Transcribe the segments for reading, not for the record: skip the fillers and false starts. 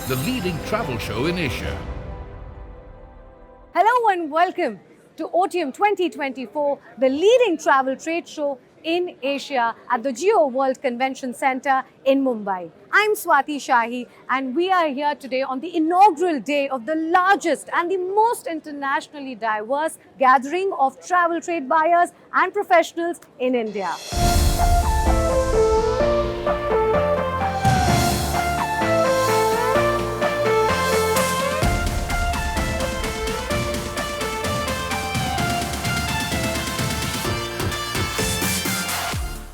the leading travel show in Asia. Hello and welcome to OTM 2024, the leading travel trade show in Asia at the Geo World Convention Center in Mumbai. I'm Swati Shahi and we are here today on the inaugural day of the largest and the most internationally diverse gathering of travel trade buyers and professionals in India.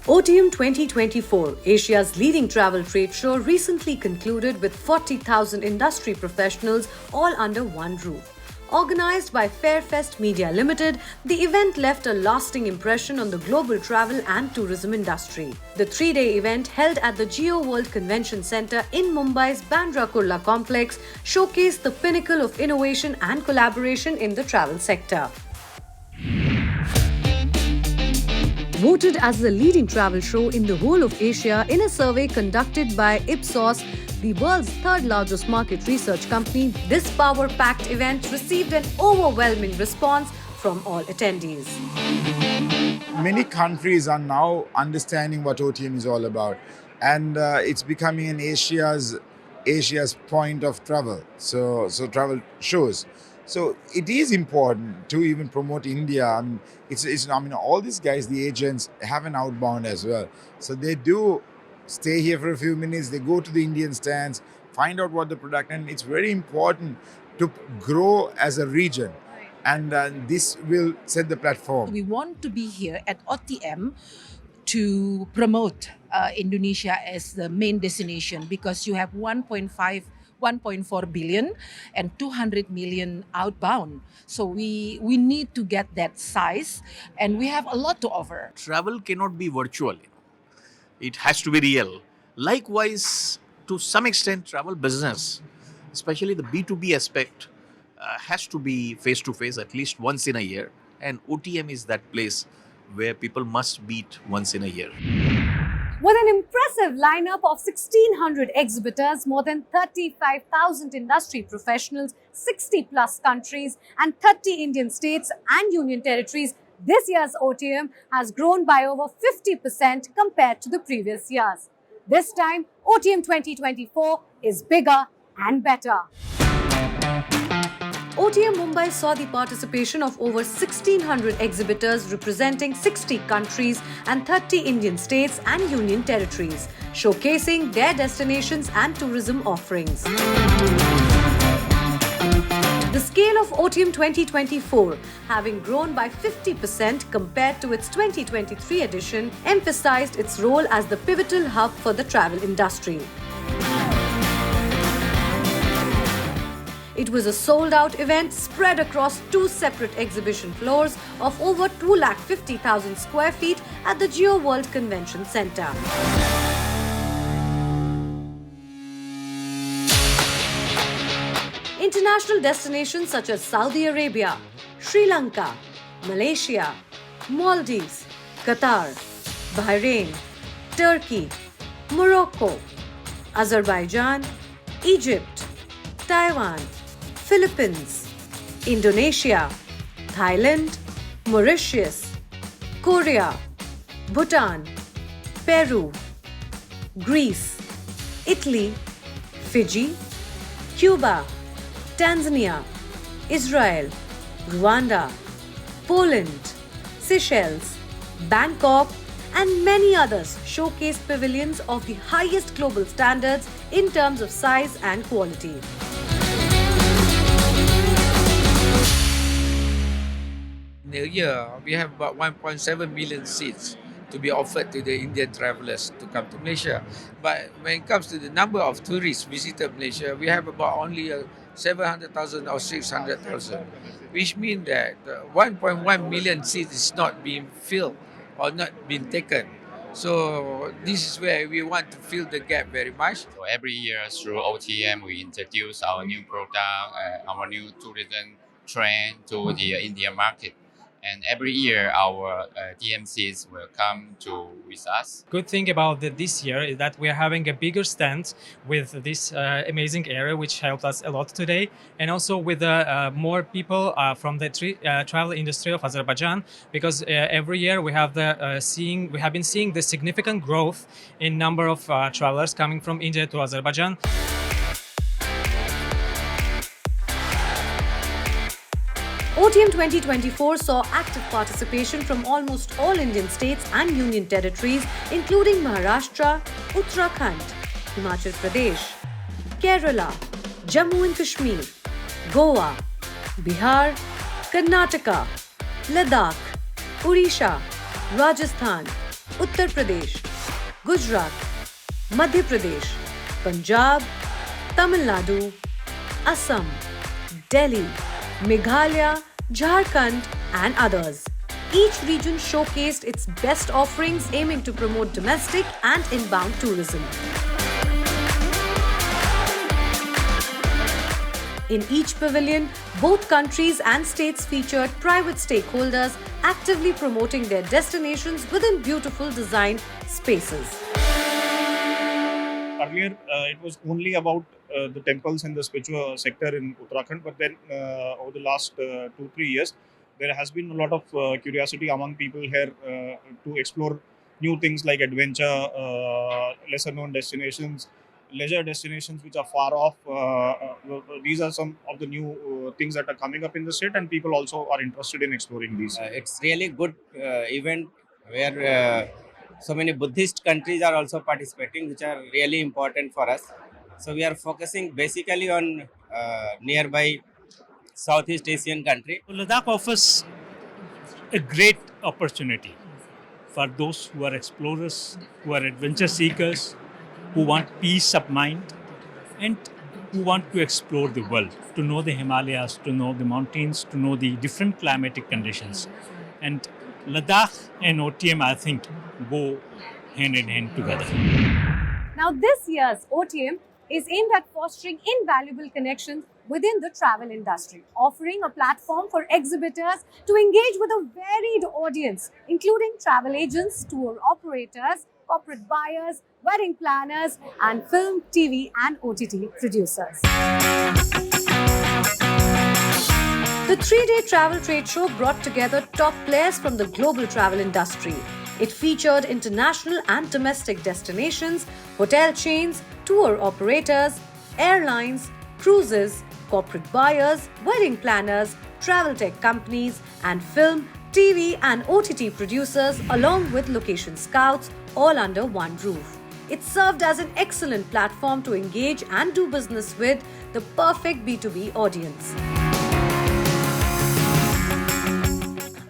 OTM 2024, Asia's leading travel trade show, recently concluded with 40,000 industry professionals all under one roof. Organized by Fairfest Media Limited, the event left a lasting impression on the global travel and tourism industry. The three-day event, held at the Geo World Convention Center in Mumbai's Bandra Kurla complex, showcased the pinnacle of innovation and collaboration in the travel sector. Voted as the leading travel show in the whole of Asia in a survey conducted by Ipsos, the world's third largest market research company, this power-packed event received an overwhelming response from all attendees. Many countries are now understanding what OTM is all about, and it's becoming an Asia's point of travel. So travel shows. So it is important to even promote India. All these guys, the agents, have an outbound as well. So they do stay here for a few minutes. They go to the Indian stands, find out what the product, and it's very important to grow as a region. And this will set the platform. We want to be here at OTM to promote Indonesia as the main destination, because you have 1.4 billion and 200 million outbound. So we need to get that size, and we have a lot to offer. Travel cannot be virtual. It has to be real. Likewise, to some extent, travel business, especially the B2B aspect, has to be face-to-face at least once in a year. And OTM is that place where people must meet once in a year. With an impressive lineup of 1,600 exhibitors, more than 35,000 industry professionals, 60 plus countries, and 30 Indian states and union territories, this year's OTM has grown by over 50% compared to the previous years. This time, OTM 2024 is bigger and better. OTM Mumbai saw the participation of over 1,600 exhibitors representing 60 countries and 30 Indian states and union territories, showcasing their destinations and tourism offerings. The scale of OTM 2024, having grown by 50% compared to its 2023 edition, emphasized its role as the pivotal hub for the travel industry. It was a sold-out event spread across two separate exhibition floors of over 250,000 square feet at the Geo World Convention Center. International destinations such as Saudi Arabia, Sri Lanka, Malaysia, Maldives, Qatar, Bahrain, Turkey, Morocco, Azerbaijan, Egypt, Taiwan, Philippines, Indonesia, Thailand, Mauritius, Korea, Bhutan, Peru, Greece, Italy, Fiji, Cuba, Tanzania, Israel, Rwanda, Poland, Seychelles, Bangkok, and many others showcased pavilions of the highest global standards in terms of size and quality. In a year, we have about 1.7 million seats to be offered to the Indian travelers to come to Malaysia. But when it comes to the number of tourists visited Malaysia, we have about only 700,000 or 600,000, which means that 1.1 million seats is not being filled or not being taken. So this is where we want to fill the gap very much. So every year through OTM, we introduce our new product, our new tourism trend to the Indian market. And every year, our DMCs will come to with us. Good thing about this year is that we are having a bigger stand with this amazing area, which helped us a lot today, and also with more people from the travel industry of Azerbaijan, because every year we have been seeing the significant growth in number of travelers coming from India to Azerbaijan. OTM 2024 saw active participation from almost all Indian states and union territories, including Maharashtra, Uttarakhand, Himachal Pradesh, Kerala, Jammu and Kashmir, Goa, Bihar, Karnataka, Ladakh, Odisha, Rajasthan, Uttar Pradesh, Gujarat, Madhya Pradesh, Punjab, Tamil Nadu, Assam, Delhi, Meghalaya, Jharkhand, and others. Each region showcased its best offerings, aiming to promote domestic and inbound tourism. In each pavilion, both countries and states featured private stakeholders actively promoting their destinations within beautiful designed spaces. Earlier, it was only about the temples and the spiritual sector in Uttarakhand, but then over the last 2-3 years, there has been a lot of curiosity among people here to explore new things like adventure, lesser known destinations, leisure destinations which are far off. These are some of the new things that are coming up in the state, and people also are interested in exploring these. It's really good event where so many Buddhist countries are also participating, which are really important for us. So we are focusing basically on nearby Southeast Asian country. Ladakh offers a great opportunity for those who are explorers, who are adventure seekers, who want peace of mind, and who want to explore the world, to know the Himalayas, to know the mountains, to know the different climatic conditions. And Ladakh and OTM, I think, go hand in hand together. Now, this year's OTM is aimed at fostering invaluable connections within the travel industry, offering a platform for exhibitors to engage with a varied audience, including travel agents, tour operators, corporate buyers, wedding planners, and film, TV, and OTT producers. The 3-day travel trade show brought together top players from the global travel industry. It featured international and domestic destinations, hotel chains, tour operators, airlines, cruises, corporate buyers, wedding planners, travel tech companies, and film, TV, and OTT producers, along with location scouts, all under one roof. It served as an excellent platform to engage and do business with the perfect B2B audience.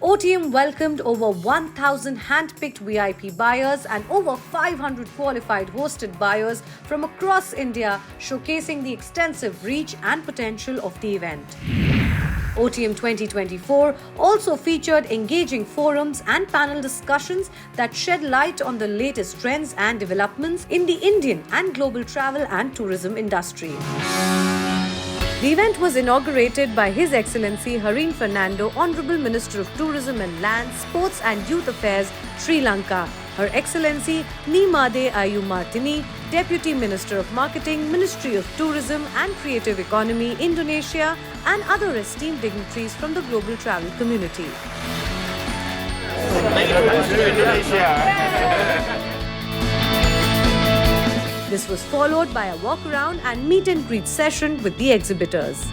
OTM welcomed over 1,000 hand-picked VIP buyers and over 500 qualified hosted buyers from across India, showcasing the extensive reach and potential of the event. OTM 2024 also featured engaging forums and panel discussions that shed light on the latest trends and developments in the Indian and global travel and tourism industry. The event was inaugurated by His Excellency Harin Fernando, Honorable Minister of Tourism and Lands, Sports and Youth Affairs, Sri Lanka, Her Excellency Nimade Ayu Martini, Deputy Minister of Marketing, Ministry of Tourism and Creative Economy, Indonesia, and other esteemed dignitaries from the global travel community. This was followed by a walk-around and meet and greet session with the exhibitors.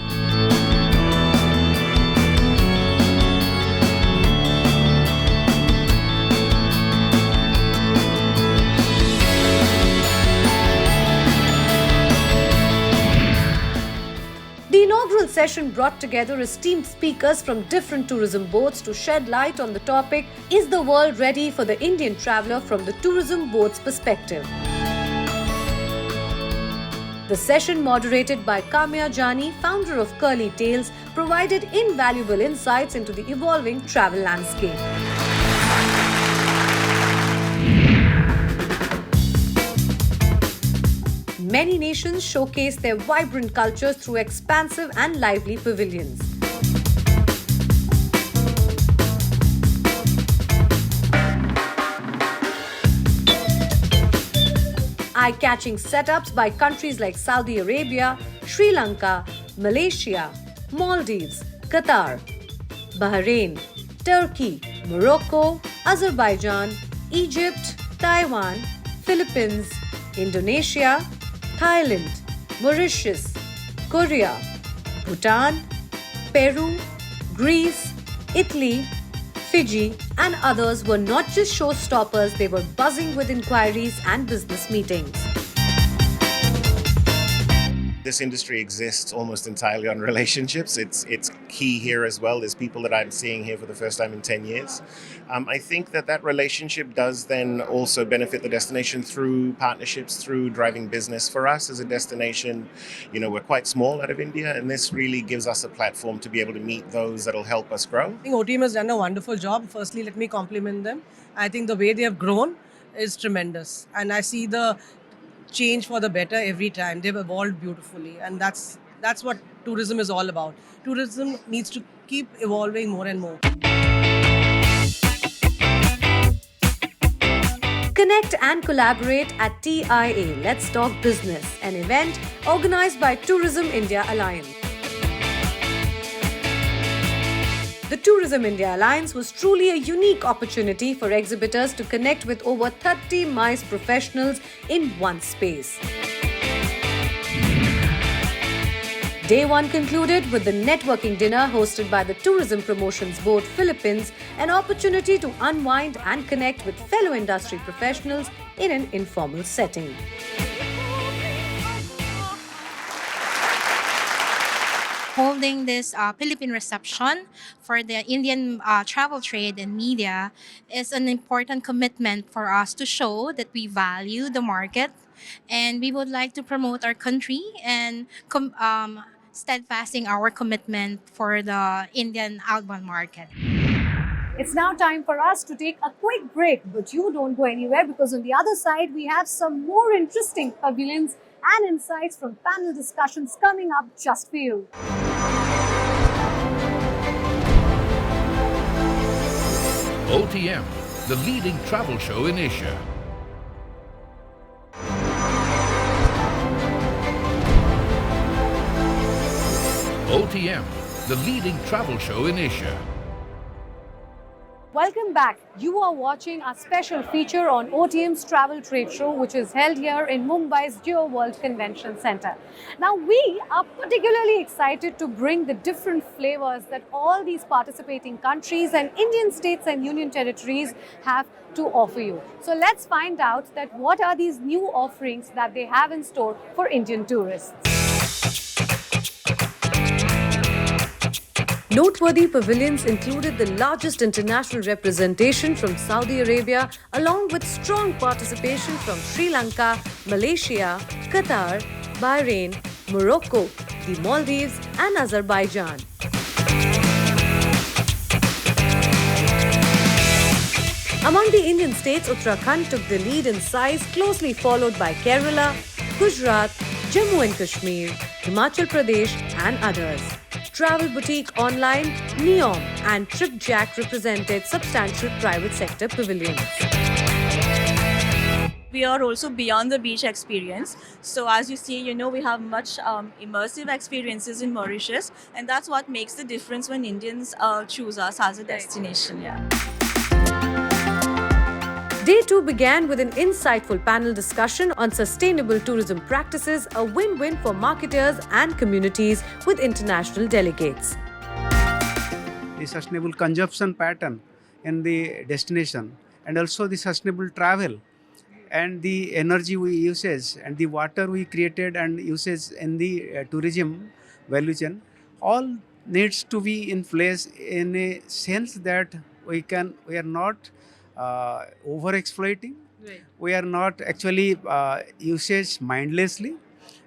The inaugural session brought together esteemed speakers from different tourism boards to shed light on the topic, "Is the world ready for the Indian traveller from the tourism board's perspective?" The session, moderated by Kamya Jani, founder of Curly Tales, provided invaluable insights into the evolving travel landscape. Many nations showcase their vibrant cultures through expansive and lively pavilions. eye-catching setups by countries like Saudi Arabia, Sri Lanka, Malaysia, Maldives, Qatar, Bahrain, Turkey, Morocco, Azerbaijan, Egypt, Taiwan, Philippines, Indonesia, Thailand, Mauritius, Korea, Bhutan, Peru, Greece, Italy, Fiji, and others were not just showstoppers, they were buzzing with inquiries and business meetings. This industry exists almost entirely on relationships. It's key here as well. There's people that I'm seeing here for the first time in 10 years. I think that relationship does then also benefit the destination through partnerships, through driving business. For us as a destination, we're quite small out of India, and this really gives us a platform to be able to meet those that'll help us grow. I think OTM has done a wonderful job. Firstly, let me compliment them. I think the way they have grown is tremendous, and I see the change for the better every time. They've evolved beautifully, and that's what tourism is all about. Tourism needs to keep evolving more and more. Connect and collaborate at TIA Let's Talk Business, an event organized by Tourism India Alliance. The Tourism India Alliance was truly a unique opportunity for exhibitors to connect with over 30 MICE professionals in one space. Day 1 concluded with the networking dinner hosted by the Tourism Promotions Board Philippines, an opportunity to unwind and connect with fellow industry professionals in an informal setting. Holding this Philippine reception for the Indian travel trade and media is an important commitment for us to show that we value the market and we would like to promote our country and steadfasting our commitment for the Indian outbound market. It's now time for us to take a quick break, but you don't go anywhere because on the other side we have some more interesting pavilions and insights from panel discussions coming up just for you. OTM, the leading travel show in Asia. OTM, the leading travel show in Asia. Welcome back. You are watching our special feature on OTM's Travel Trade Show, which is held here in Mumbai's Geo World Convention Center. Now, we are particularly excited to bring the different flavors that all these participating countries and Indian states and union territories have to offer you. So let's find out that what are these new offerings that they have in store for Indian tourists. Noteworthy pavilions included the largest international representation from Saudi Arabia, along with strong participation from Sri Lanka, Malaysia, Qatar, Bahrain, Morocco, the Maldives, and Azerbaijan. Among the Indian states, Uttarakhand took the lead in size, closely followed by Kerala, Gujarat, Jammu and Kashmir, Himachal Pradesh, and others. Travel boutique online, Neom and TripJack represented substantial private sector pavilions. We are also beyond the beach experience. So as you see, we have much immersive experiences in Mauritius, and that's what makes the difference when Indians choose us as a destination. Yeah. Day 2 began with an insightful panel discussion on sustainable tourism practices, a win-win for marketers and communities with international delegates. The sustainable consumption pattern in the destination, and also the sustainable travel and the energy we uses and the water we created and uses in the tourism value chain, all needs to be in place in a sense that we are not over-exploiting. Right. We are not actually usage mindlessly,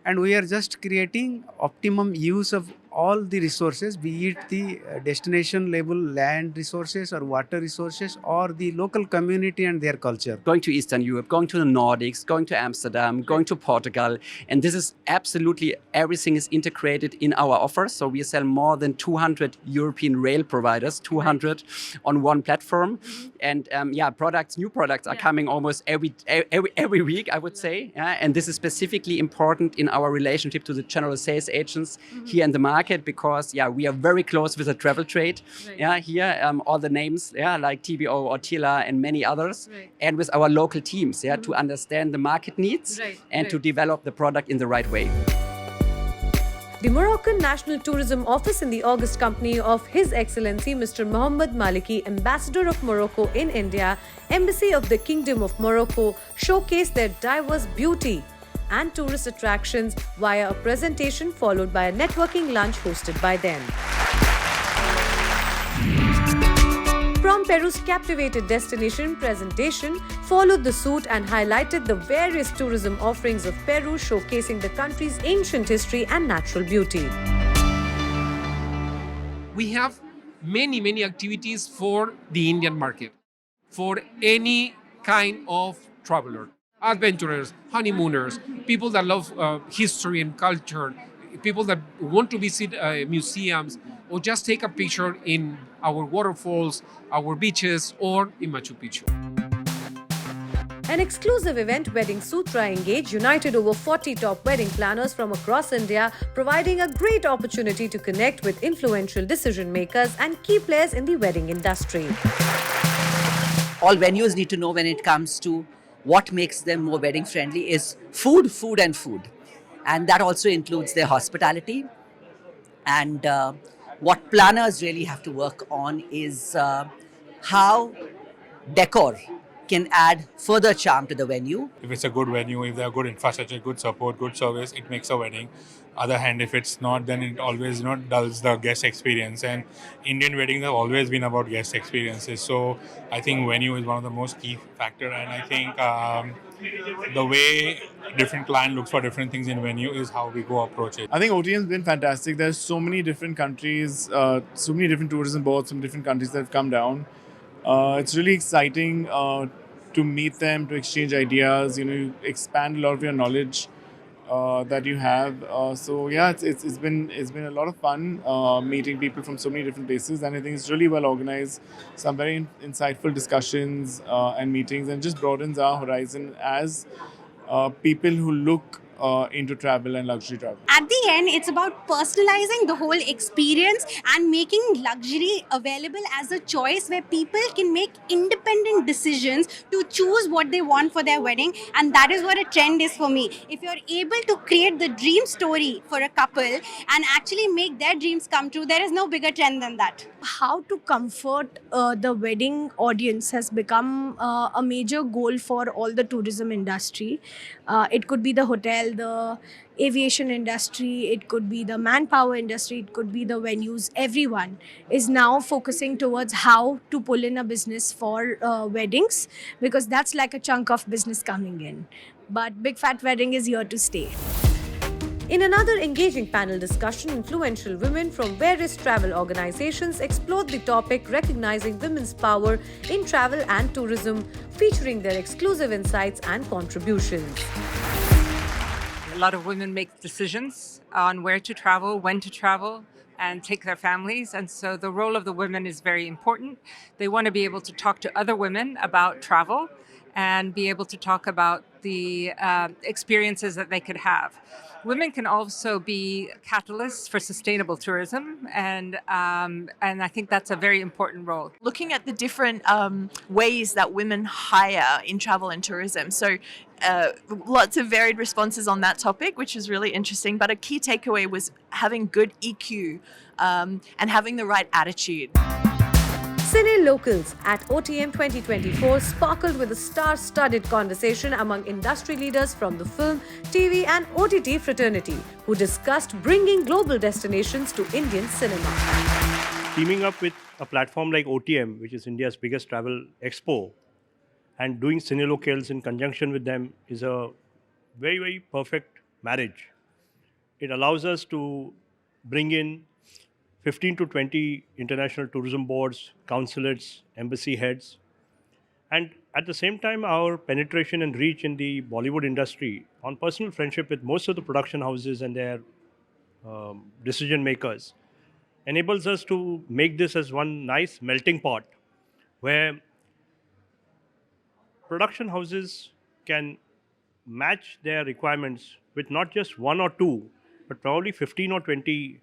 and we are just creating optimum use of all the resources, be it the destination level land resources or water resources or the local community and their culture. Going to Eastern Europe, going to the Nordics, going to Amsterdam, going to Portugal. And this is absolutely, everything is integrated in our offer. So we sell more than 200 European rail providers, 200 on one platform. And new products are coming almost every week, I would say. Yeah? And this is specifically important in our relationship to the general sales agents here in the market, because we are very close with the travel trade. Here all the names like TBO or Tila and many others, and with our local teams to understand the market needs and to develop the product in the right way. The Moroccan National Tourism Office, in the august company of His Excellency Mr. Mohammed Maliki, Ambassador of Morocco in India, Embassy of the Kingdom of Morocco, showcased their diverse beauty and tourist attractions via a presentation followed by a networking lunch hosted by them. From Peru's captivated destination, presentation followed the suit and highlighted the various tourism offerings of Peru, showcasing the country's ancient history and natural beauty. We have many activities for the Indian market, for any kind of traveler. Adventurers, honeymooners, people that love history and culture, people that want to visit museums or just take a picture in our waterfalls, our beaches, or in Machu Picchu. An exclusive event, Wedding Sutra Engage, united over 40 top wedding planners from across India, providing a great opportunity to connect with influential decision makers and key players in the wedding industry. All venues need to know when it comes to what makes them more wedding friendly is food. And that also includes their hospitality. And what planners really have to work on is how decor can add further charm to the venue. If it's a good venue, if they have good infrastructure, good support, good service, it makes a wedding. Other hand, if it's not, then it always dulls the guest experience. And Indian weddings have always been about guest experiences. So I think venue is one of the most key factor. And I think the way different client looks for different things in venue is how we go approach it. I think OTM has been fantastic. There's so many different countries, so many different tourism boards from different countries that have come down. It's really exciting to meet them, to exchange ideas, you expand a lot of your knowledge that you have. It's been a lot of fun meeting people from so many different places, and I think it's really well organized. Some very insightful discussions and meetings, and just broadens our horizon as people who look into travel and luxury travel. At the end, it's about personalizing the whole experience and making luxury available as a choice where people can make independent decisions to choose what they want for their wedding. And that is what a trend is for me. If you're able to create the dream story for a couple and actually make their dreams come true, there is no bigger trend than that. How to comfort the wedding audience has become a major goal for all the tourism industry. It could be the hotel, the aviation industry, it could be the manpower industry, it could be the venues. Everyone is now focusing towards how to pull in a business for weddings, because that's like a chunk of business coming in. But Big Fat Wedding is here to stay. In another engaging panel discussion, influential women from various travel organizations explored the topic, recognizing women's power in travel and tourism, featuring their exclusive insights and contributions. A lot of women make decisions on where to travel, when to travel, and take their families. And so the role of the women is very important. They want to be able to talk to other women about travel and be able to talk about the experiences that they could have. Women can also be catalysts for sustainable tourism, and I think that's a very important role. Looking at the different ways that women hire in travel and tourism. So lots of varied responses on that topic, which is really interesting. But a key takeaway was having good EQ and having the right attitude. Cine Locals at OTM 2024 sparkled with a star-studded conversation among industry leaders from the film, TV and OTT fraternity, who discussed bringing global destinations to Indian cinema. Teaming up with a platform like OTM, which is India's biggest travel expo, and doing Cine Locals in conjunction with them is a very, very perfect marriage. It allows us to bring in 15 to 20 international tourism boards, consulates, embassy heads. And at the same time, our penetration and reach in the Bollywood industry on personal friendship with most of the production houses and their decision makers enables us to make this as one nice melting pot where production houses can match their requirements with not just one or two, but probably 15 or 20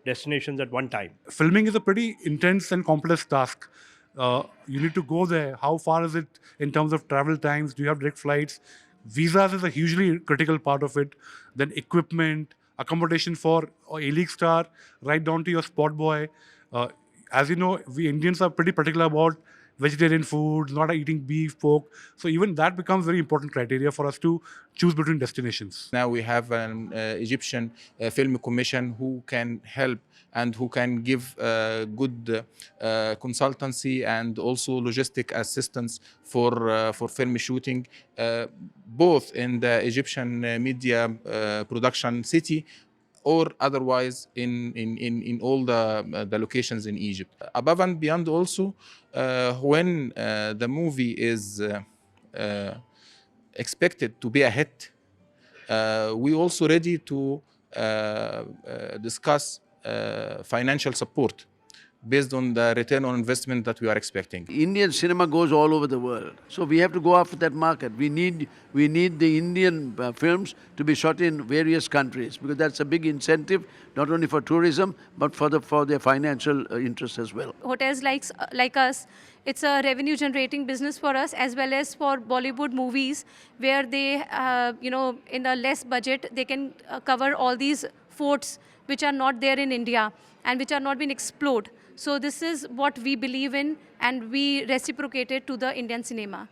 destinations at one time. Filming is a pretty intense and complex task. You need to go there. How far is it in terms of travel times? Do you have direct flights? Visas is a hugely critical part of it. Then equipment, accommodation for a league star, right down to your spot boy. As you know, we Indians are pretty particular about vegetarian food, not eating beef, pork. So even that becomes very important criteria for us to choose between destinations. Now we have an Egyptian film commission who can help and who can give good consultancy and also logistic assistance for film shooting, both in the Egyptian media production city or otherwise in all the locations in Egypt. Above and beyond also, when the movie is expected to be a hit, we also ready to discuss financial support based on the return on investment that we are expecting. Indian cinema goes all over the world, so we have to go after that market. We need the Indian films to be shot in various countries because that's a big incentive, not only for tourism but for their financial interests as well. Hotels like us, it's a revenue generating business for us as well as for Bollywood movies where they, in a less budget, they can cover all these forts which are not there in India and which are not being explored. So this is what we believe in and we reciprocate it to the Indian cinema.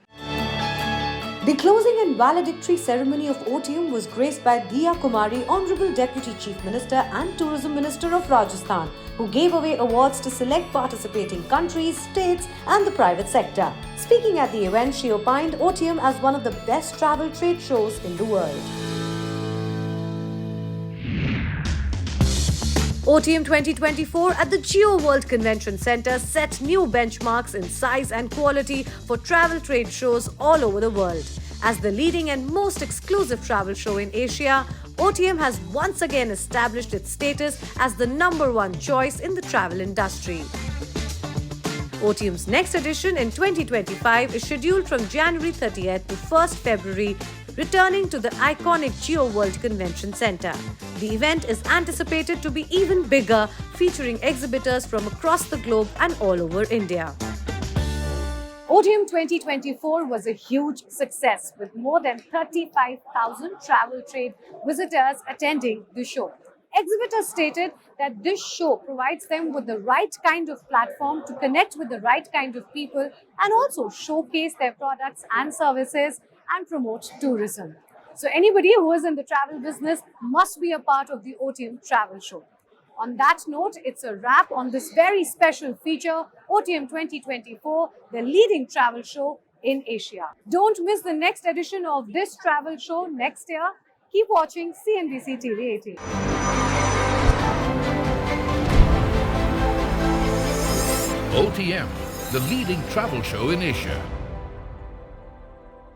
The closing and valedictory ceremony of OTM was graced by Diya Kumari, Honorable Deputy Chief Minister and Tourism Minister of Rajasthan, who gave away awards to select participating countries, states and the private sector. Speaking at the event, she opined OTM as one of the best travel trade shows in the world. OTM 2024 at the Geo World Convention Center set new benchmarks in size and quality for travel trade shows all over the world. As the leading and most exclusive travel show in Asia, OTM has once again established its status as the #1 choice in the travel industry. OTM's next edition in 2025 is scheduled from January 30th to 1st February, returning to the iconic Geo World Convention Center. The event is anticipated to be even bigger, featuring exhibitors from across the globe and all over India. OTM 2024 was a huge success with more than 35,000 travel trade visitors attending the show. Exhibitors stated that this show provides them with the right kind of platform to connect with the right kind of people and also showcase their products and services and promote tourism. So anybody who is in the travel business must be a part of the OTM travel show. On that note, it's a wrap on this very special feature, OTM 2024, the leading travel show in Asia. Don't miss the next edition of this travel show next year. Keep watching CNBC-TV18. OTM, the leading travel show in Asia.